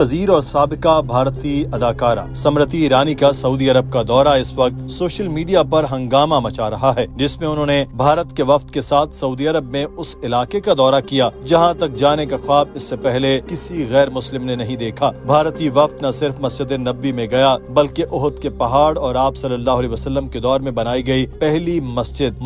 वजीर और साबिका भारतीय अदाकारा स्मृति ईरानी का सऊदी अरब का दौरा इस वक्त सोशल मीडिया पर हंगामा मचा रहा है, जिसमें उन्होंने भारत के वफ्द के साथ सऊदी अरब में उस इलाके का दौरा किया जहां तक जाने का ख्वाब इससे पहले किसी गैर मुस्लिम ने नहीं देखा। भारतीय वफ्द न सिर्फ मस्जिद नबी में गया बल्कि उहुद के पहाड़ और आप सल्लल्लाहु अलैहि वसल्लम के दौर में बनाई गई पहली मस्जिद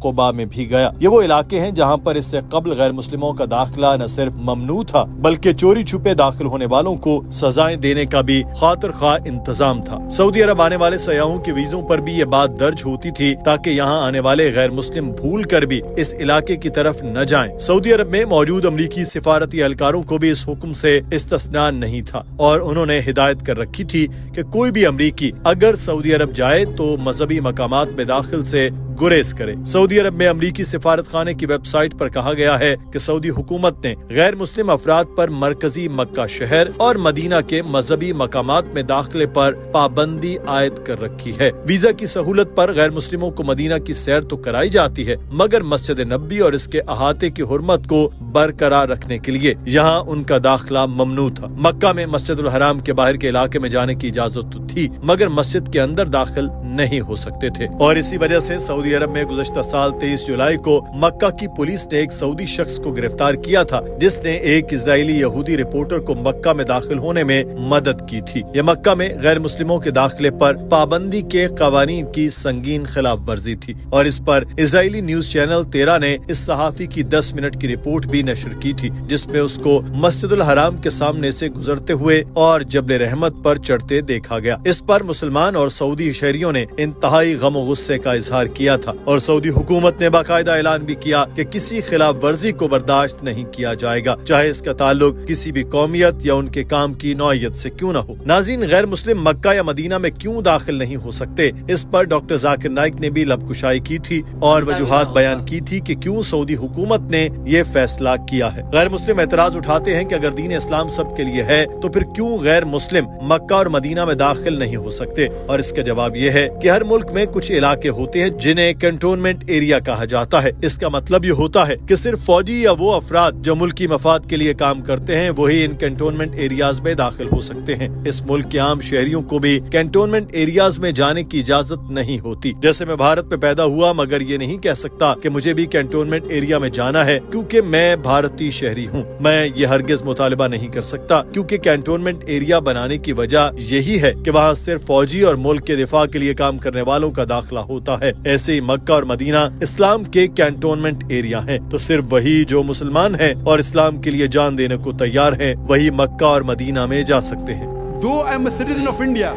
क़ुबा में भी गया। ये वो इलाके हैं जहाँ पर इससे कब्ल गैर मुस्लिमों का दाखिला न सिर्फ ममनू था बल्कि चोरी छुपे दाखिल होने वालों को सजाएं देने का भी खातिर खा इंतजाम था। सऊदी अरब आने वाले सयाहों के वीजों पर भी ये बात दर्ज होती थी ताकि यहाँ आने वाले गैर मुस्लिम भूल कर भी इस इलाके की तरफ न जाएं। सऊदी अरब में मौजूद अमरीकी सिफारती एहलकारों को भी इस हुक्म से इस्तिस्ना नहीं था और उन्होंने हिदायत कर रखी थी कि कोई भी अमरीकी अगर सऊदी अरब जाए तो मजहबी मकामात में दाखिल से गुरेज करे। सऊदी अरब में अमरीकी सिफारत खाने की वेबसाइट पर कहा गया है कि सऊदी हुकूमत ने गैर मुस्लिम अफराद पर मरकजी मक्का शहर और मदीना के मजहबी मकामात में दाखिले पर पाबंदी आयद कर रखी है। वीजा की सहूलत पर गैर मुस्लिमों को मदीना की सैर तो कराई जाती है मगर मस्जिद नबी और इसके अहाते की हुर्मत को बरकरार रखने के लिए यहाँ उनका दाखिला ममनू था। मक्का में मस्जिदुल हराम के बाहर के इलाके में जाने की इजाजत तो थी मगर मस्जिद के अंदर दाखिल नहीं हो सकते थे और इसी वजह से सऊदी अरब में गुज़श्ता साल 23 जुलाई को मक्का की पुलिस ने एक सऊदी शख्स को गिरफ्तार किया था जिसने एक इजरायली यहूदी रिपोर्टर को मक्का में दाखिल होने में मदद की थी। ये मक्का में गैर मुस्लिमों के दाखिले पर पाबंदी के कवानीन की संगीन खिलाफ वर्जी थी और इस पर इजरायली न्यूज चैनल 13 ने इस सहाफी की 10 मिनट की रिपोर्ट भी नशर की थी जिसमें उसको मस्जिदुल हराम के सामने से गुजरते हुए और जबल रहमत पर चढ़ते देखा गया। इस पर मुसलमान और सऊदी शहरियों ने इंतहाई गम और गुस्से का इजहार किया था और सऊदी हुकूमत ने बाकायदा ऐलान भी किया कि किसी खिलाफ वर्जी को बर्दाश्त नहीं किया जाएगा, चाहे इसका ताल्लुक किसी भी कौमियत या उनके काम की नौइयत से क्यों न हो। नाज़रीन, गैर मुस्लिम मक्का या मदीना में क्यों दाखिल नहीं हो सकते, इस पर डॉक्टर जाकिर नाइक ने भी लबकुशाई की थी और वजूहात बयान की थी कि क्यों सऊदी हुकूमत ने ये फैसला किया है। गैर मुस्लिम एतराज उठाते हैं कि अगर दीन इस्लाम सब के लिए है तो फिर क्यों गैर मुस्लिम मक्का और मदीना में दाखिल नहीं हो सकते और इसका जवाब ये है कि हर मुल्क में कुछ इलाके होते हैं जिन्हें कंटोनमेंट एरिया कहा जाता है। इसका मतलब ये होता है कि सिर्फ फौजी या वो अफराद जो मुल्की मफाद के लिए काम करते हैं वही इन कंटोनमेंट एरियाज में दाखिल हो सकते हैं। इस मुल्क के आम शहरियों को भी कंटोनमेंट एरियाज में जाने की इजाजत नहीं होती। जैसे मैं भारत में पैदा हुआ मगर ये नहीं कह सकता कि मुझे भी कंटोनमेंट एरिया में जाना है क्योंकि मैं भारतीय शहरी हूँ। मैं ये हरगिज मुतालिबा नहीं कर सकता क्योंकि कंटोनमेंट एरिया बनाने की वजह यही है कि वहाँ सिर्फ फौजी और मुल्क के दिफा के लिए काम करने वालों का दाखिला होता है। ऐसे ही मक्का और मदीना इस्लाम के कैंटोनमेंट एरिया हैं, तो सिर्फ वही जो मुसलमान हैं और इस्लाम के लिए जान देने को तैयार हैं वही मक्का और मदीना में जा सकते हैं। Though I am a citizen of India,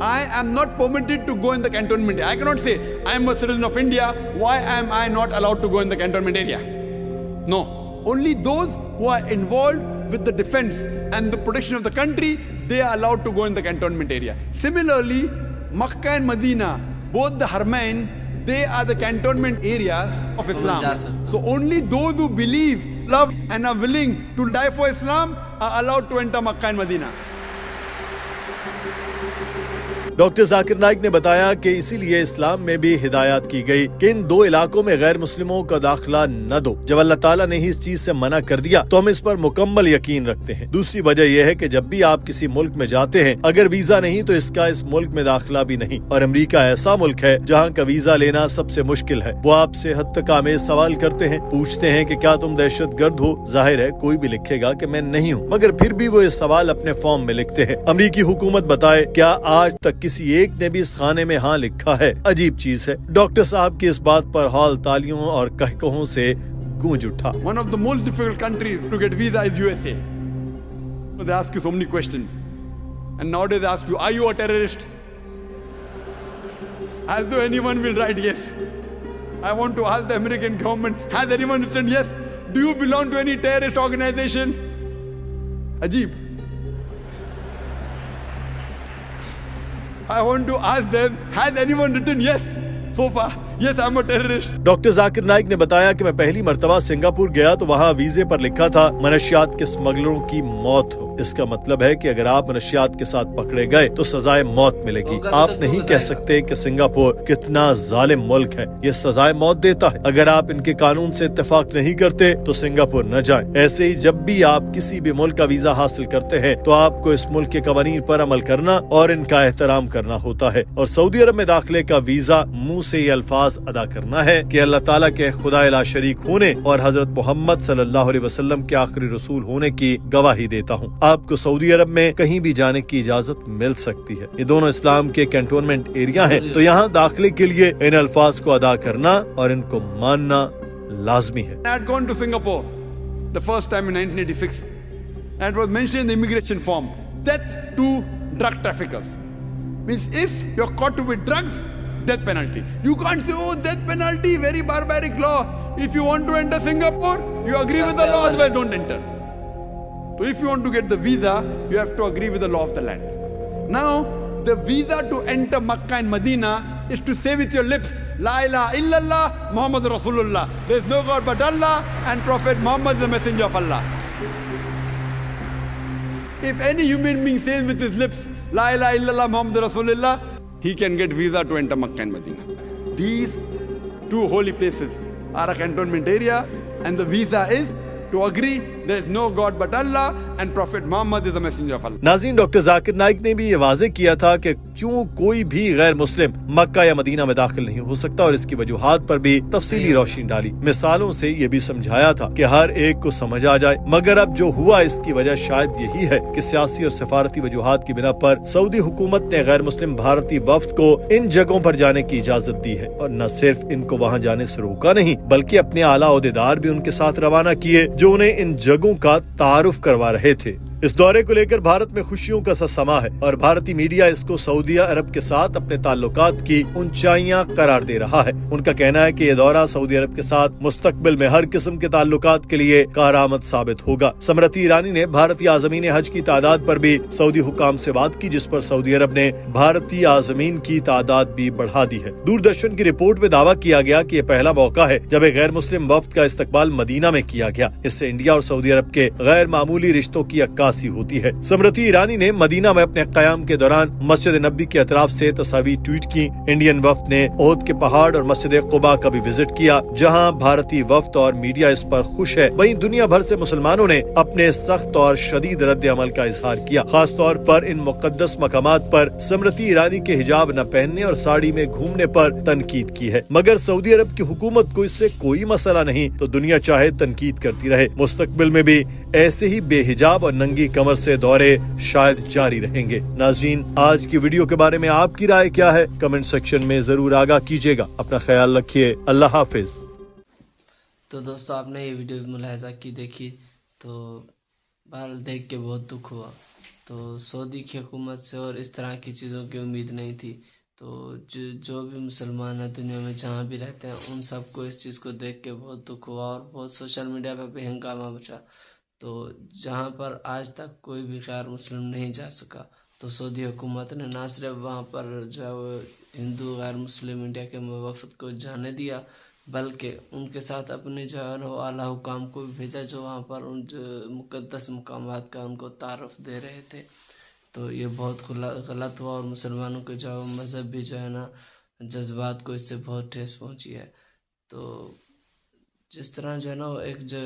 I am not permitted to go in the cantonment area. I cannot say I am a citizen of India. Why am I not allowed to go in the cantonment area? No, only those who are involved with the defense and the protection of the country, they are allowed to go in the cantonment area. Similarly, Makkah and Medina, both the Haramain, they are the cantonment areas of Islam. So only those who believe, love and are willing to die for Islam are allowed to enter Makkah and Medina. Doctor Zakir Naik ने बताया कि इसीलिए इस्लाम में भी हिदायत की गई कि इन दो इलाकों में गैर मुस्लिमों का दाखिला न दो। जब अल्लाह ताला ने ही इस चीज से मना कर दिया तो हम इस पर मुकम्मल यकीन रखते हैं। दूसरी वजह यह है कि जब भी आप किसी मुल्क में जाते हैं अगर वीजा नहीं तो इसका इस मुल्क में दाखिला भी नहीं और अमेरिका ऐसा मुल्क है जहाँ का वीजा लेना सबसे मुश्किल है। वो आपसे हद तक आमेज सवाल करते हैं, पूछते हैं कि क्या तुम दहशत गर्द हो। जाहिर है कोई भी लिखेगा कि मैं नहीं हूँ मगर फिर भी वो इस सवाल अपने फॉर्म में लिखते हैं। अमेरिकी हुकूमत बताए क्या आज तक किसी एक ने भी इस खाने में हाँ लिखा है? अजीब चीज है। डॉक्टर साहब की इस बात पर हॉल तालियों और कहकहों से गूंज उठा। One of the most difficult countries to get visa is USA. They ask you so many questions, and nowadays they ask you, "Are you a terrorist?" As though anyone will write yes. I want to ask the American government, has anyone written yes? Do you belong to any terrorist organization? Ajeeb. I want to ask them, has anyone written yes so far? Yes, I'm a terrorist. Doctor Zakir Naik ने बताया कि मैं पहली मर्तबा Singapore गया तो वहाँ वीजे पर लिखा था मनशियात के स्मगलरों की मौत हो। इसका मतलब है कि अगर आप मनशियात के साथ पकड़े गए तो सजाए मौत मिलेगी। आप नहीं कह सकते कि सिंगापुर कितना जालिम मुल्क है, ये सजाए मौत देता है। अगर आप इनके कानून से इत्तेफाक नहीं करते तो सिंगापुर न जाएं। ऐसे ही जब भी आप किसी भी मुल्क का वीजा हासिल करते हैं तो आपको इस मुल्क के कवानीन पर अमल करना और इनका एहतराम करना होता है। और सऊदी अरब में दाखिले का वीजा मुंह से ये अल्फाज अदा करना है कि अल्लाह ताला के खुदा ला शरीक होने और हजरत मोहम्मद सल्लल्लाहु अलैहि वसल्लम के आखिरी रसूल होने की गवाही देता हूँ। आपको सऊदी अरब में कहीं भी जाने की इजाजत मिल सकती है। ये दोनों इस्लाम के कैंटोनमेंट एरिया हैं, तो यहाँ दाखिले के लिए इन अल्फाज को अदा करना और इनको मानना लाजमी है। I had gone to Singapore the first time in 1986 and it was mentioned in the immigration form, death to drug traffickers. Means if you're caught with drugs, death penalty. You can't say, oh, death penalty, very barbaric law. If you want to enter Singapore, you agree with the law, otherwise don't enter. So if you want to get the visa, you have to agree with the law of the land. Now, the visa to enter Makkah and Medina is to say with your lips, La ilaha illallah, Muhammad Rasulullah. There is no God but Allah and Prophet Muhammad is the messenger of Allah. If any human being says with his lips, La ilaha illallah, Muhammad Rasulullah, he can get visa to enter Makkah and Medina. These two holy places are a cantonment area and the visa is to agree there is no God but Allah and Prophet Muhammad is the messenger of Allah. नाज़रीन, doctor Zakir Naik ने भी ये वाज़ेह किया था कि क्यों कोई भी गैर मुस्लिम मक्का या मदीना में दाखिल नहीं हो सकता और इसकी वजूहात पर भी तफसीली रोशनी डाली। मिसालों से ये भी समझाया था कि हर एक को समझ आ जाए, मगर अब जो हुआ इसकी वजह शायद यही है कि सियासी और सफारती वजूहात की बिना पर सऊदी हुकूमत ने गैर मुस्लिम भारतीय वफ्द को इन जगहों पर जाने की इजाजत दी है और न सिर्फ इनको वहाँ जाने से रोका नहीं बल्कि अपने आला ओहदेदार भी उनके साथ रवाना किए जो उन्हें इन जगहों का तारुफ करवा रहे थे। इस दौरे को लेकर भारत में खुशियों का सा समा है और भारतीय मीडिया इसको सऊदी अरब के साथ अपने ताल्लुकात की ऊंचाइयां करार दे रहा है। उनका कहना है कि ये दौरा सऊदी अरब के साथ मुस्तकबिल में हर किस्म के ताल्लुकात के लिए कारआमद साबित होगा। स्मृति ईरानी ने भारतीय आज़मीन हज की तादाद पर भी सऊदी हुकाम से बात की, जिस पर सऊदी अरब ने भारतीय आज़मीन की तादाद भी बढ़ा दी है। दूरदर्शन की रिपोर्ट में दावा किया गया कि ये पहला मौका है जब एक गैर मुस्लिम वफ्द का इस्तकबाल मदीना में किया गया। इससे इंडिया और सऊदी अरब के गैर मामूली रिश्तों की होती है। स्मृति ईरानी ने मदीना में अपने क़याम के दौरान मस्जिद नबी के अतराफ से तस्वीर ट्वीट की। इंडियन वफ्द ने ओहद के पहाड़ और मस्जिद कुबा का भी विजिट किया, जहां भारतीय वफ्द और मीडिया इस पर खुश है। वहीं दुनिया भर से मुसलमानों ने अपने सख्त और शदीद रद्द अमल का इजहार किया। खास तौर पर इन मुकद्दस मकामात पर स्मृति ईरानी के हिजाब न पहनने और साड़ी में घूमने पर तनकीद की है, मगर सऊदी अरब की हुकूमत को इससे कोई मसला नहीं, तो दुनिया चाहे तनकीद करती रहे। मुस्तकबिल में भी ऐसे ही बेहिजाब और नंगी कमर से दौरे शायद जारी रहेंगे। नाज़रीन, आज की वीडियो के बारे में आपकी राय क्या है? कमेंट सेक्शन में जरूर आगाह कीजिएगा। अपना ख्याल रखिए। अल्लाह हाफिज। तो दोस्तों, आपने ये वीडियो मुलाहिजा की देखी तो बहरहाल देख के बहुत दुख हुआ। तो सऊदी की हुकूमत से और इस तरह की चीज़ों की उम्मीद नहीं थी। तो जो भी मुसलमान है दुनिया में जहाँ भी रहते हैं उन सबको इस चीज़ को देख के बहुत दुख हुआ और बहुत सोशल मीडिया पर भी हंगामा मचा। तो जहाँ पर आज तक कोई भी गैर मुस्लिम नहीं जा सका, तो सऊदी हुकूमत ने ना सिर्फ वहाँ पर जो है वो हिंदू गैर मुस्लिम इंडिया के वफद को जाने दिया, बल्कि उनके साथ अपने जो है वो आला हुकाम को भी भेजा जो वहाँ पर उन मुक़द्दस मकामात का उनको तारुफ दे रहे थे। तो ये बहुत गलत हुआ और मुसलमानों के जो मज़हब भी जो है ना जज्बात को इससे बहुत ठेस पहुँची है। तो जिस तरह जो है ना वो एक जो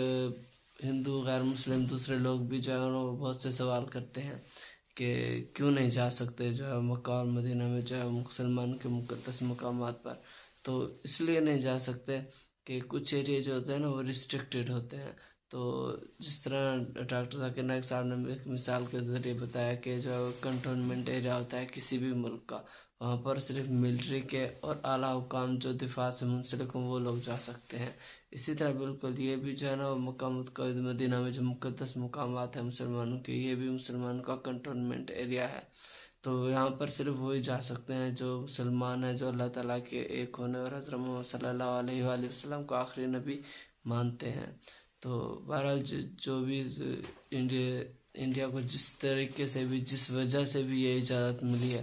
हिंदू गैर मुस्लिम दूसरे लोग भी जो है वो बहुत से सवाल करते हैं कि क्यों नहीं जा सकते जो है मक्का और मदीना में जो है मुसलमान के मुक़द्दस मकामात पर। तो इसलिए नहीं जा सकते कि कुछ एरिया जो होते हैं ना वो रिस्ट्रिक्टेड होते हैं। तो जिस तरह डॉक्टर जाकिर नाइक साहब ने एक मिसाल के ज़रिए बताया कि जो कंटोनमेंट एरिया होता है किसी भी मुल्क का, वहाँ पर सिर्फ मिलिट्री के और आला हुकाम जो दिफा से मुंसलिक हों वो लोग जा सकते हैं। इसी तरह बिल्कुल ये भी जो है ना मक्का मदीना में जो मुक़द्दस मकामात हैं मुसलमानों के, ये भी मुसलमानों का कंटोनमेंट एरिया है। तो यहाँ पर सिर्फ वही जा सकते हैं जो मुसलमान हैं, जो अल्लाह ताला के एक होने और हज़रत मोहम्मद सल्लल्लाहु अलैहि वसल्लम को आखिरी नबी मानते हैं। तो बहरहाल जो भी इंडिया को जिस तरीके से भी जिस वजह से भी ये इजाज़त मिली है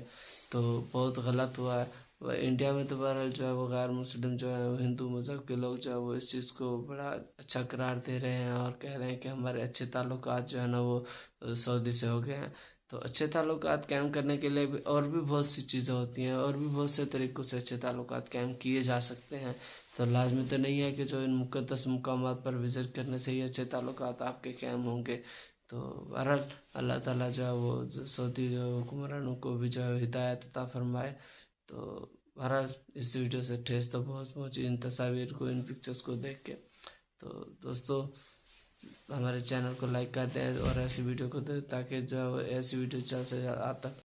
तो बहुत गलत हुआ है। इंडिया में तो बहरहाल जो है वो गैर मुस्लिम जो है वो हिंदू मज़हब के लोग जो है वो इस चीज़ को बड़ा अच्छा करार दे रहे हैं और कह रहे हैं कि हमारे अच्छे ताल्लुकात जो है ना वो सऊदी से हो गए हैं। तो अच्छे ताल्लुकात कायम करने के लिए भी और भी बहुत सी चीज़ें होती हैं और भी बहुत से तरीक़ों से अच्छे ताल्लुकात कायम किए जा सकते हैं। तो लाजमी तो नहीं है कि जो इन मुक़द्दस मुकामात पर विज़िट करने से ही अच्छे ताल्लुकात आपके कायम होंगे। तो बहरहाल अल्लाह ताला जो है वो सऊदी जो हुक्मरानों को भी जो है हिदायत अता फरमाए। तो बहरहाल इस वीडियो से ठेस तो बहुत पहुँची इन तस्वीर को, इन पिक्चर्स को देख के। तो दोस्तों हमारे चैनल को लाइक कर दें और ऐसी वीडियो को दें ताकि जो है ऐसी वीडियो जल्द से जल्द आप तक